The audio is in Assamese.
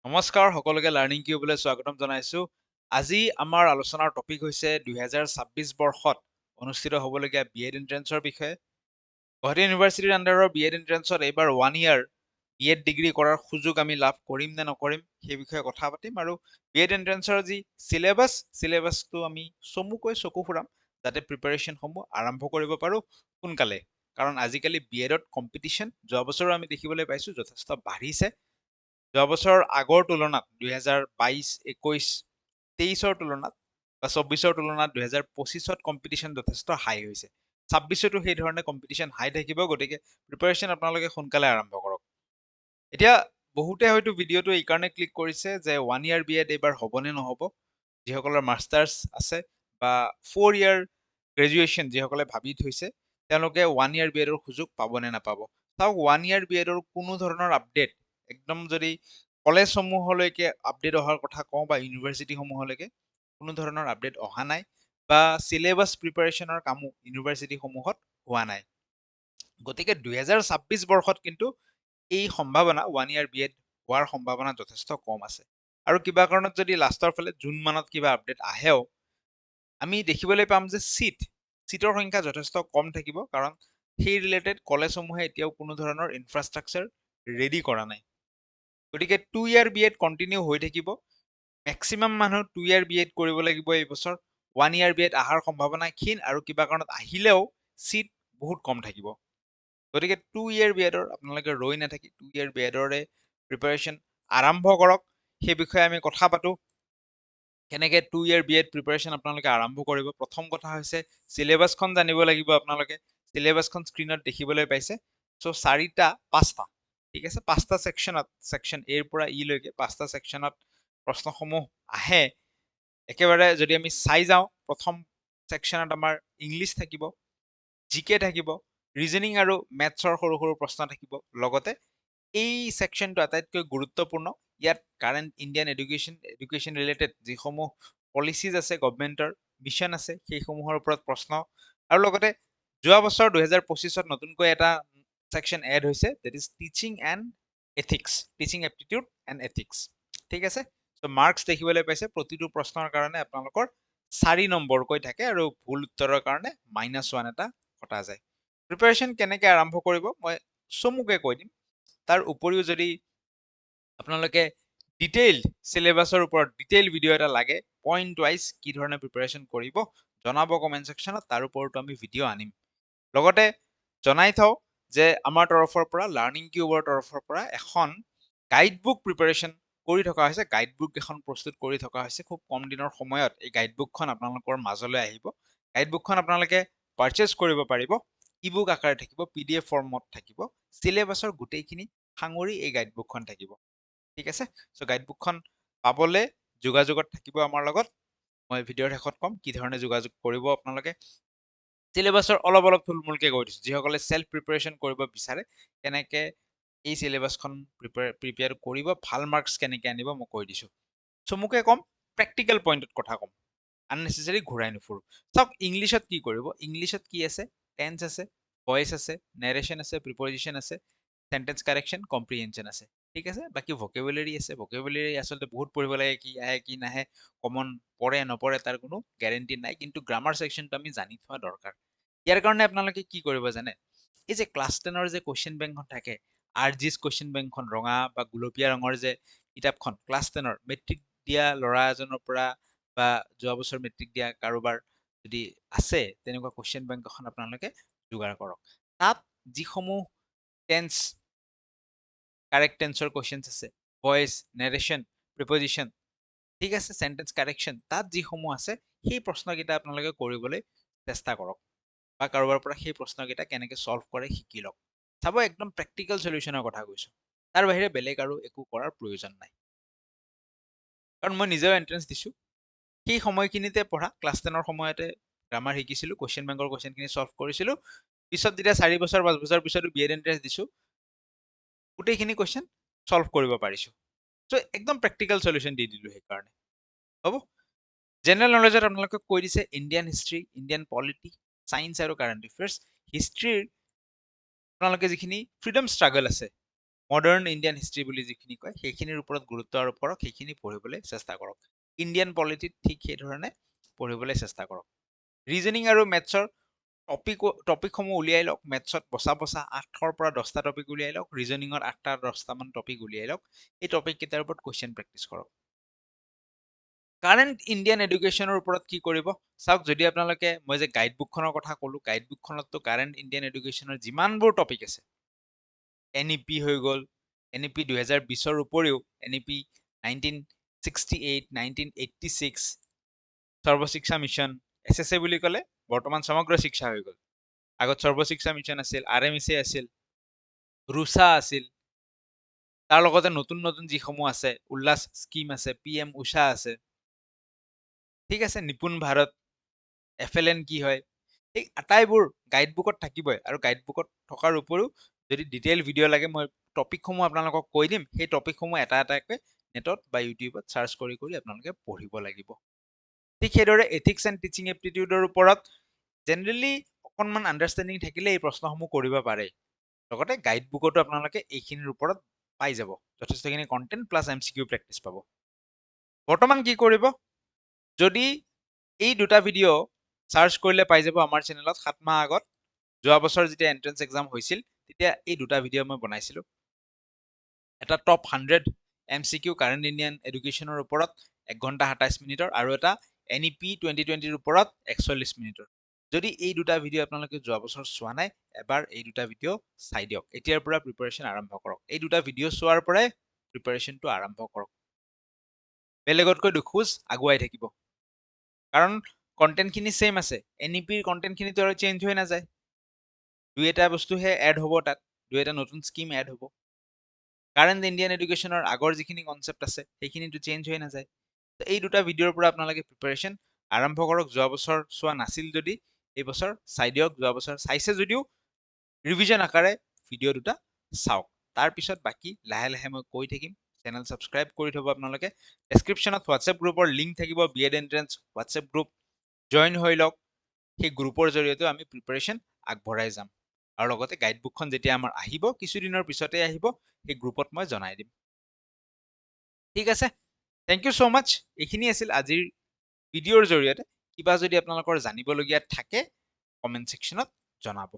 নমস্কাৰ সকলোকে লাৰ্ণিং কিউবলৈ স্বাগতম জনাইছো। আজি আমাৰ আলোচনাৰ টপিক হৈছে 2026 বৰ্ষত অনুষ্ঠিত হ'বলগীয়া বিএড এন্ট্ৰেন্সৰ বিষয়ে। গুৱাহাটী ইউনিভাৰ্চিটিৰ আণ্ডাৰৰ বিএড এন্ট্ৰেন্সত এইবাৰ 1 ইয়াৰ বিএড ডিগ্ৰী কৰাৰ সুযোগ আমি লাভ কৰিম নে নকৰিম সেই বিষয়ে কথা পাতিম আৰু বিএড এন্ট্ৰেন্সৰ যি চিলেবাছটো আমি চমুকৈ চকু ফুৰাম যাতে প্ৰিপাৰেশ্যনসমূহ আৰম্ভ কৰিব পাৰো সোনকালে। কাৰণ আজিকালি বিএডত কম্পিটিশ্যন যোৱা বছৰো আমি দেখিবলৈ পাইছো যথেষ্ট বাঢ়িছে। যোৱা বছৰ আগৰ তুলনাত 2022-21-23ৰ তুলনাত বা 24ৰ তুলনাত 2025ত কম্পিটিশ্যন যথেষ্ট হাই হৈছে। 26তো সেই ধৰণে কম্পিটিশ্যন হাই থাকিব, গতিকে প্ৰিপাৰেশ্যন আপোনালোকে সোনকালে আৰম্ভ কৰক। এতিয়া বহুতে হয়তো ভিডিঅ'টো এই কাৰণে ক্লিক কৰিছে যে 1 ইয়াৰ বিএড এইবাৰ হ'বনে নহ'ব। যিসকলৰ মাষ্টাৰ্ছ আছে বা 4 ইয়াৰ গ্ৰেজুৱেশ্যন যিসকলে ভাবি থৈছে তেওঁলোকে 1 ইয়াৰ বিএডৰ সুযোগ পাবনে নাপাব। চাওক, 1 ইয়াৰ বিএডৰ কোনো ধৰণৰ আপডেট একদম যদি কলেজসমূহলৈকে আপডেট অহাৰ কথা কওঁ বা ইউনিভাৰ্চিটিসমূহলৈকে কোনো ধৰণৰ আপডেট অহা নাই বা চিলেবাছ প্ৰিপাৰেশ্যনৰ কামো ইউনিভাৰ্চিটিসমূহত হোৱা নাই। গতিকে 2026 বৰ্ষত কিন্তু এই সম্ভাৱনা 1 ইয়াৰ বিএড হোৱাৰ সম্ভাৱনা যথেষ্ট কম আছে। আৰু কিবা কাৰণত যদি লাষ্টৰ ফালে জুন মানত কিবা আপডেট আহেও আমি দেখিবলৈ পাম যে চিটৰ সংখ্যা যথেষ্ট কম থাকিব, কাৰণ সেই ৰিলেটেড কলেজসমূহে এতিয়াও কোনো ধৰণৰ ইনফ্ৰাষ্ট্ৰাকচাৰ ৰেডি কৰা নাই। গতিকে 2 ইয়াৰ বিএড কণ্টিনিউ হৈ থাকিব। মেক্সিমাম মানুহ 2 ইয়াৰ বিএড কৰিব লাগিব এই বছৰ। 1 ইয়াৰ বিএড অহাৰ সম্ভাৱনা ক্ষীণ আৰু কিবা কাৰণত আহিলেও চিট বহুত কম থাকিব। গতিকে 2 ইয়াৰ বিএডৰ আপোনালোকে ৰৈ নাথাকি 2 ইয়াৰ বিএডৰে প্ৰিপাৰেশ্যন আৰম্ভ কৰক। সেই বিষয়ে আমি কথা পাতো। কেনেকৈ 2 ইয়াৰ বিএড প্ৰিপাৰেশ্যন আপোনালোকে আৰম্ভ কৰিব। প্ৰথম কথা হৈছে চিলেবাছখন জানিব লাগিব আপোনালোকে। চিলেবাছখন স্ক্ৰীণত দেখিবলৈ পাইছে। চ' 5টা ঠিক আছে, 5টা ছেকশ্যন এৰ পৰা ই লৈকে 5টা ছেকশ্যনত প্ৰশ্নসমূহ আহে। একেবাৰে যদি আমি চাই যাওঁ, প্ৰথম ছেকশ্যনত আমাৰ ইংলিছ থাকিব, জিকে থাকিব, ৰিজনিং আৰু মেথছৰ সৰু সৰু প্ৰশ্ন থাকিব। লগতে এই ছেকশ্যনটো আটাইতকৈ গুৰুত্বপূৰ্ণ। ইয়াত কাৰেণ্ট ইণ্ডিয়ান এডুকেশ্যন ৰিলেটেড যিসমূহ পলিচিজ আছে, গভমেণ্টৰ মিছন আছে, সেইসমূহৰ ওপৰত প্ৰশ্ন। আৰু লগতে যোৱা বছৰ 2025ত নতুনকৈ এটা ছেকশ্যন এড হৈছে, that is teaching aptitude and ethics. ঠিক আছে, চ' মাৰ্কছ দেখিবলৈ পাইছে। প্ৰতিটো প্ৰশ্নৰ কাৰণে আপোনালোকৰ 4 নম্বৰকৈ থাকে আৰু ভুল উত্তৰৰ কাৰণে -1 এটা কটা যায়। প্ৰিপাৰেশ্যন কেনেকৈ আৰম্ভ কৰিব মই চমুকৈ কৈ দিম। তাৰ উপৰিও যদি আপোনালোকে ডিটেইল চিলেবাছৰ ওপৰত ডিটেইল ভিডিঅ' এটা লাগে, পইণ্ট ৱাইজ কি ধৰণে প্ৰিপাৰেশ্যন কৰিব জনাব কমেণ্ট ছেকশ্যনত, তাৰ ওপৰতো আমি ভিডিঅ' আনিম। লগতে জনাই থওঁ যে আমাৰ তৰফৰ পৰা, লাৰ্ণিং কিউবৰ তৰফৰ পৰা এখন গাইডবুক প্ৰিপাৰেশ্যন কৰি থকা হৈছে। গাইডবুক এখন প্ৰস্তুত কৰি থকা হৈছে। খুব কম দিনৰ সময়ত এই গাইডবুকখন আপোনালোকৰ মাজলৈ আহিব। গাইডবুকখন আপোনালোকে পাৰচেজ কৰিব পাৰিব। ইবুক আকাৰে থাকিব, PDF ফৰ্মত থাকিব। চিলেবাছৰ গোটেইখিনি সাঙুৰি এই গাইডবুকখন থাকিব। ঠিক আছে, চ' গাইডবুকখন পাবলৈ যোগাযোগত থাকিব আমাৰ লগত। মই ভিডিঅ'ৰ শেষত ক'ম কি ধৰণে যোগাযোগ কৰিব আপোনালোকে। চিলেবাছৰ অলপ থুলমূলকৈ কৈ দিছোঁ। যিসকলে চেল্ফ প্ৰিপাৰেশ্যন কৰিব বিচাৰে কেনেকৈ এই চিলেবাছখন প্ৰিপেয়াৰ কৰিব, ভাল মাৰ্কছ কেনেকৈ আনিব মই কৈ দিছোঁ। চমুকৈ ক'ম, প্ৰেক্টিকেল পইণ্টত কথা ক'ম, আননেচেচাৰী ঘূৰাই নুফুৰোঁ। চাওক, ইংলিছত কি কৰিব। ইংলিছত কি আছে? টেন্স আছে, ভইচ আছে, নেৰেশ্যন আছে, প্ৰিপজিশ্যন আছে, চেণ্টেন্স কাৰেকশ্যন, কম্প্ৰিহেনশ্যন আছে। ঠিক আছে, বাকী ভকেবুলাৰী আছে। ভকেবুলাৰী আচলতে বহুত পঢ়িব লাগে, কি আহে কি নাহে, কমন পৰে নপৰে তাৰ কোনো গেৰেণ্টি নাই, কিন্তু গ্ৰামাৰ ছেকশ্যনটো আমি জানি থোৱা দৰকাৰ। ইয়াৰ কাৰণে আপোনালোকে কি কৰিব জানে? এই যে ক্লাছ 10ৰ যে কুৱেশ্যন বেংকখন থাকে, RG's কুৱেশ্যন বেংকখন, ৰঙা বা গুলপীয়া ৰঙৰ যে কিতাপখন, ক্লাছ 10ৰ মেট্ৰিক দিয়া ল'ৰা এজনৰ পৰা বা যোৱা বছৰ মেট্ৰিক দিয়া কাৰোবাৰ যদি আছে তেনেকুৱা কুৱেশ্যন বেংক এখন আপোনালোকে যোগাৰ কৰক। তাত যিসমূহ টেন্স, কাৰেক্ট টেন্সৰ কুৱেশ্যনছ আছে, ভইচ, নেৰেশ্যন, প্ৰিপজিশ্যন, ঠিক আছে, চেণ্টেন্স কাৰেকশ্যন, তাত যিসমূহ আছে সেই প্ৰশ্নকেইটা আপোনালোকে কৰিবলৈ চেষ্টা কৰক বা কাৰোবাৰ পৰা সেই প্ৰশ্নকেইটা কেনেকৈ ছল্ভ কৰে শিকি লওক। চাব, একদম প্ৰেক্টিকেল চলিউশ্যনৰ কথা কৈছোঁ। তাৰ বাহিৰে বেলেগ আৰু একো কৰাৰ প্ৰয়োজন নাই। কাৰণ মই নিজেও এণ্ট্ৰেঞ্চ দিছোঁ। সেই সময়খিনিতে পঢ়া, ক্লাছ 10ৰ সময়তে গ্ৰামাৰ শিকিছিলোঁ, কুৱেশ্যন বেংকৰ কুৱেশ্যনখিনি ছল্ভ কৰিছিলোঁ। পিছত যেতিয়া 4 বছৰ 5 বছৰ পিছতো বিএড এণ্ট্ৰেঞ্চ দিছোঁ, গোটেইখিনি কুৱেশ্যন ছল্ভ কৰিব পাৰিছোঁ। চ' একদম প্ৰেক্টিকেল চলিউশ্যন দি দিলোঁ সেইকাৰণে। হ'ব, জেনেৰেল নলেজত আপোনালোকক কৈ দিছে Indian history, Indian polity, science আৰু কাৰেণ্ট এফেয়াৰ্ছ। হিষ্ট্ৰীৰ আপোনালোকে যিখিনি ফ্ৰীডম ষ্ট্ৰাগল আছে, মডাৰ্ণ ইণ্ডিয়ান হিষ্ট্ৰী বুলি যিখিনি কয় সেইখিনিৰ ওপৰত গুৰুত্ব আৰোপ কৰক, সেইখিনি পঢ়িবলৈ চেষ্টা কৰক। ইণ্ডিয়ান পলিটিত ঠিক সেইধৰণে পঢ়িবলৈ চেষ্টা কৰক। ৰিজনিং আৰু মেথছৰ টপিকসমূহ উলিয়াই লওক। মেথছত বচা 8ৰ পৰা 10টা টপিক উলিয়াই লওক, ৰিজনিঙত 8টা 10টামান টপিক উলিয়াই লওক। এই টপিক কেইটাৰ ওপৰত কুৱেশ্যন প্ৰেক্টিচ কৰক। কাৰেণ্ট ইণ্ডিয়ান এডুকেশ্যনৰ ওপৰত কি কৰিব চাওক, যদি আপোনালোকে মই যে গাইড বুকখনৰ কথা ক'লো, গাইড বুকখনততো কাৰেণ্ট ইণ্ডিয়ান এডুকেশ্যনৰ যিমানবোৰ টপিক আছে, NEP হৈ গ'ল, NEP 2020ৰ উপৰিও NEP 1968, 1986, সৰ্বশিক্ষা মিছন, SSA বুলি ক'লে বৰ্তমান সমগ্ৰ শিক্ষা হৈ গ'ল। আগত সৰ্বশিক্ষা মিছন আছিল, RMSA আছিল, ৰুচা আছিল, তাৰ লগতে নতুন নতুন যিসমূহ আছে, উল্লাস স্কিম আছে, PM উষা আছে, ঠিক আছে, নিপুণ ভাৰত, FLN কি হয়, এই আটাইবোৰ গাইড বুকত থাকিবই। আৰু গাইড বুকত থকাৰ উপৰিও যদি ডিটেইল ভিডিঅ' লাগে মই টপিকসমূহ আপোনালোকক কৈ দিম, সেই টপিকসমূহ এটা এটাকৈ নেটত বা ইউটিউবত চাৰ্চ কৰি কৰি আপোনালোকে পঢ়িব লাগিব। ঠিক সেইদৰে এথিক্স এণ্ড টিচিং এপ্টিটিউডৰ ওপৰত জেনেৰেলি অকণমান আণ্ডাৰষ্টেণ্ডিং থাকিলে এই প্ৰশ্নসমূহ কৰিব পাৰে। লগতে গাইড বুকতো আপোনালোকে এইখিনিৰ ওপৰত পাই যাব, যথেষ্টখিনি কণ্টেণ্ট প্লাছ MCQ প্ৰেক্টিচ পাব। বৰ্তমান কি কৰিব, যদি এই দুটা ভিডিঅ' চাৰ্চ কৰিলে পাই যাব আমাৰ চেনেলত। 7 মাহ আগত যোৱা বছৰ যেতিয়া এন্ট্ৰেন্স এক্সাম হৈছিল তেতিয়া এই দুটা ভিডিঅ' মই বনাইছিলোঁ। এটা টপ 100 MCQ কাৰেণ্ট ইণ্ডিয়ান এডুকেশ্যনৰ ওপৰত 1 ঘণ্টা 27 মিনিটৰ, আৰু এটা NEP 2020ৰ ওপৰত 41 মিনিটৰ। যদি এই দুটা ভিডিঅ' আপোনালোকে যোৱা বছৰ চোৱা নাই, এবাৰ এই দুটা ভিডিঅ' চাই দিয়ক। এতিয়াৰ পৰা প্ৰিপাৰেশ্যন আৰম্ভ কৰক। এই দুটা ভিডিঅ' চোৱাৰ পৰাই প্ৰিপাৰেশ্যনটো আৰম্ভ কৰক। বেলেগতকৈ দুখোজ আগুৱাই থাকিব, কাৰণ কণ্টেণ্টখিনি ছেইম আছে। NEPৰ কণ্টেণ্টখিনিতো আৰু চেঞ্জ হৈ নাযায়, 2-এটা বস্তুহে এড হ'ব তাত, 2-এটা নতুন স্কিম এড হ'ব। কাৰেণ্ট ইণ্ডিয়ান এডুকেশ্যনৰ আগৰ যিখিনি কনচেপ্ট আছে সেইখিনিতো চেঞ্জ হৈ নাযায়। এই দুটা ভিডিঅ'ৰ পৰা আপোনালোকে প্ৰিপাৰেশ্যন আৰম্ভ কৰক। যোৱা বছৰ চোৱা নাছিল যদি এই বছৰ চাই দিয়ক, যোৱা বছৰ চাইছে যদিও ৰিভিজন আকাৰে ভিডিঅ' দুটা চাওক। তাৰপিছত বাকী লাহে লাহে মই কৈ থাকিম। চেনেল ছাবস্ক্ৰাইব কৰি থ'ব আপোনালোকে। ডেছক্ৰিপশ্যনত হোৱাটছএপ গ্ৰুপৰ লিংক থাকিব, B.Ed entrance WhatsApp group, join হৈ লওক। সেই গ্ৰুপৰ জৰিয়তে আমি প্ৰিপাৰেশ্যন আগবঢ়াই যাম। আৰু লগতে গাইড বুকখন যেতিয়া আমাৰ আহিব, কিছুদিনৰ পিছতে আহিব, সেই গ্ৰুপত মই জনাই দিম। ঠিক আছে, থেংক ইউ ছ' মাছ। এইখিনি আছিল আজিৰ ভিডিঅ'ৰ জৰিয়তে। কিবা যদি আপোনালোকৰ জানিবলগীয়া থাকে কমেণ্ট ছেকশ্যনত জনাব।